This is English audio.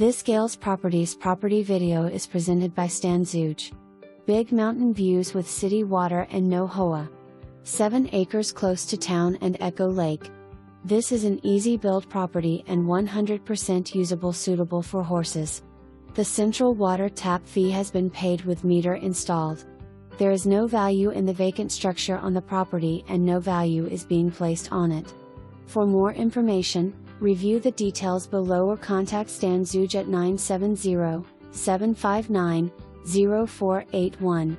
This Gales Properties property video is presented by Stan Zuege. Big mountain views with city water and no HOA. 7 acres close to town and Echo Lake. This is an easy build property and 100% usable, suitable for horses. The central water tap fee has been paid with meter installed. There is no value in the vacant structure on the property and no value is being placed on it. For more information, review the details below or contact Stan Zuege at 970-759-0481.